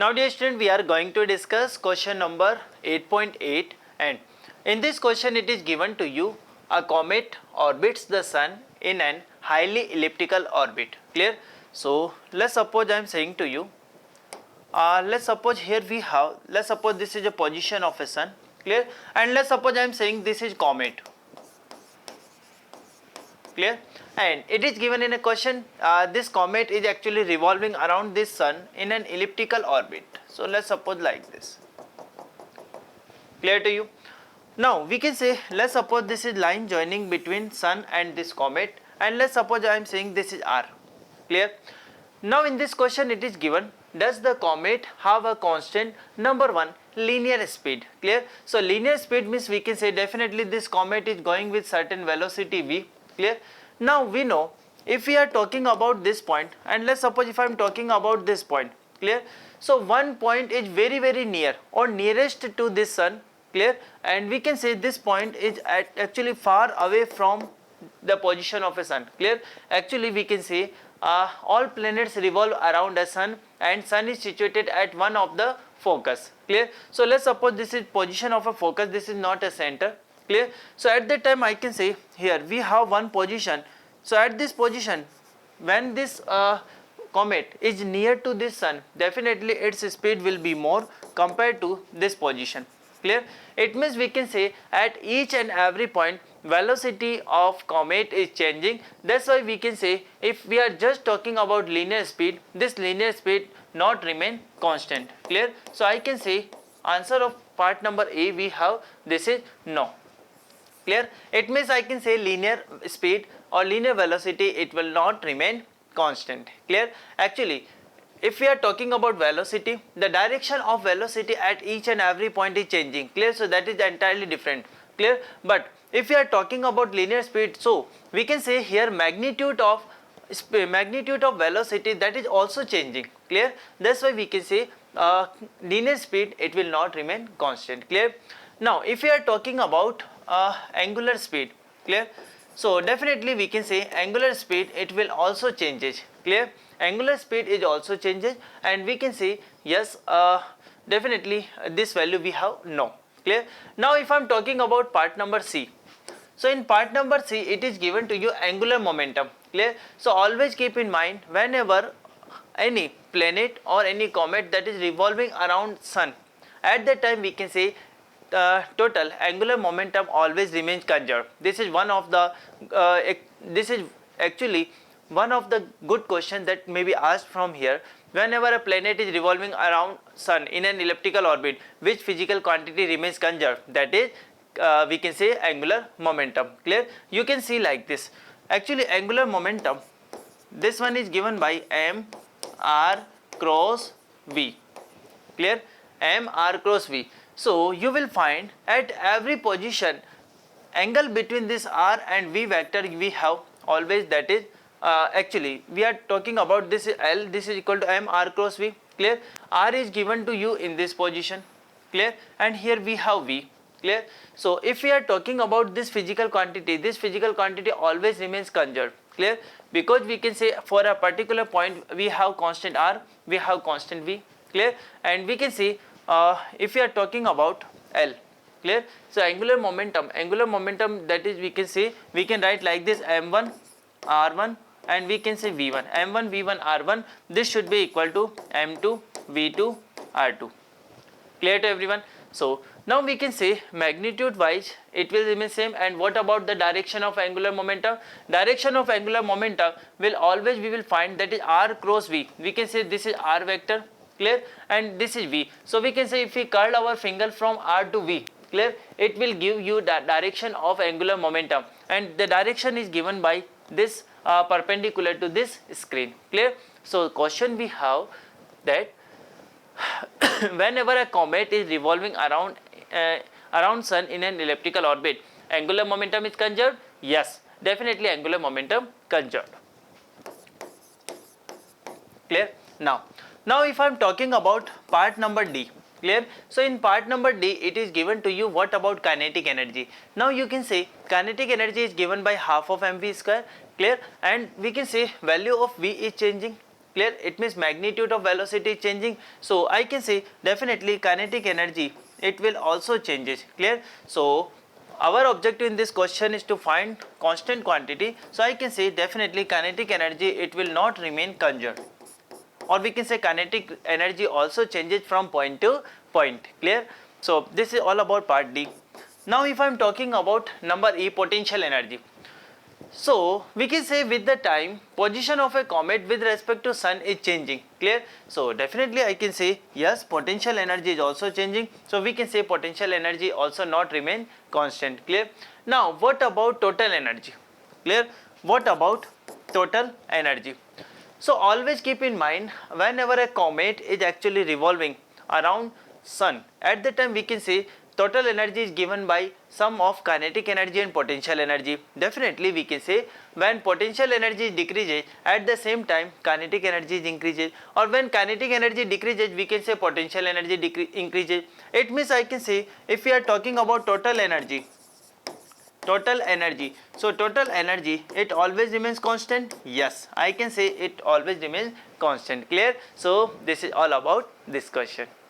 Now dear student, we are going to discuss question number 8.8, and in this question it is given to you a comet orbits the sun in an highly elliptical orbit. Clear? So let's suppose I am saying to you, let's suppose here we have, let's suppose this is a position of a sun. Clear? And let's suppose I am saying this is comet. Clear? And it is given in a question, this comet is actually revolving around this sun in an elliptical orbit. So let's suppose like this. Clear to you? Now we can say, let's suppose this is line joining between sun and this comet, and let's suppose I am saying this is R. Clear? Now in this question it is given, does the comet have a constant number 1 linear speed? Clear? So linear speed means we can say definitely this comet is going with certain velocity v. Clear? Now we know if we are talking about this point, and let's suppose if I am talking about this point. Clear? So one point is very near or nearest to this sun. Clear? And we can say this point is actually far away from the position of a sun. Clear? Actually we can say all planets revolve around a sun, and sun is situated at one of the focus. Clear? So let's suppose this is position of a focus, this is not a center. Clear? So at that time I can say here we have one position. So at this position, when this comet is near to this sun, definitely its speed will be more compared to this position. Clear? It means we can say at each and every point velocity of comet is changing. That's why we can say if we are just talking about linear speed, this linear speed not remain constant. Clear? So I can say answer of part number A we have, this is no. Clear? It means I can say linear speed or linear velocity, it will not remain constant. Clear? Actually if we are talking about velocity, the direction of velocity at each and every point is changing. Clear? So that is entirely different. Clear? But if we are talking about linear speed, so we can say here magnitude of velocity, that is also changing. Clear? That's why we can say linear speed, it will not remain constant. Clear? Now if we are talking about angular speed. Clear? So definitely we can say angular speed, it will also changes. Clear? Angular speed is also changes, and we can say yes, definitely this value we have no. Clear? Now if I am talking about part number C, so in part number C it is given to you angular momentum. Clear? So always keep in mind, whenever any planet or any comet that is revolving around sun, at that time we can say total angular momentum always remains conserved. This is one of the this is actually one of the good questions that may be asked from here. Whenever a planet is revolving around sun in an elliptical orbit, which physical quantity remains conserved? That is we can say angular momentum. Clear? You can see like this. Actually angular momentum, this one is given by m r cross v. Clear? m r cross v. So you will find at every position angle between this r and v vector we have always, that is actually we are talking about this is L, this is equal to m r cross v. Clear? R is given to you in this position. Clear? And here we have v. Clear? So if we are talking about this physical quantity, this physical quantity always remains conserved. Clear? Because we can say for a particular point we have constant r, we have constant v. Clear? And we can see if we are talking about L. Clear? So angular momentum, that is we can say, we can write like this m1 r1, and we can say v1, m1 v1 r1, this should be equal to m2 v2 r2. Clear to everyone? So now we can say magnitude wise it will remain same. And what about the direction of angular momentum? Direction of angular momentum will always we will find, that is r cross v. We can say this is r vector. Clear? And this is v. So we can say if we curl our finger from r to v, clear, it will give you the direction of angular momentum, and the direction is given by this perpendicular to this screen. Clear? So question we have that whenever a comet is revolving around sun in an elliptical orbit, angular momentum is conserved? Yes, definitely angular momentum conserved. Clear? Now if I am talking about part number D. Clear? So in part number D it is given to you what about kinetic energy. Now you can say kinetic energy is given by half of mv square. Clear? And we can say value of v is changing. clear, it means magnitude of velocity changing. So I can say definitely kinetic energy, it will also changes, clear. So our objective in this question is to find constant quantity. So I can say definitely kinetic energy, it will not remain constant, or we can say kinetic energy also changes from point to point, clear. So this is all about part D. Now if I am talking about number E, potential energy. So we can say with the time, position of a comet with respect to sun is changing, clear. So definitely I can say yes, potential energy is also changing. So we can say potential energy also not remain constant, clear. Now what about total energy, clear. What about total energy? So always keep in mind, whenever a comet is actually revolving around sun, at that time we can say total energy is given by sum of kinetic energy and potential energy. Definitely we can say when potential energy decreases, at the same time kinetic energy increases, or when kinetic energy decreases, we can say potential energy increases. It means I can say if we are talking about total energy, so total energy, it always remains constant. Yes, I can say it always remains constant, clear. So this is all about this question.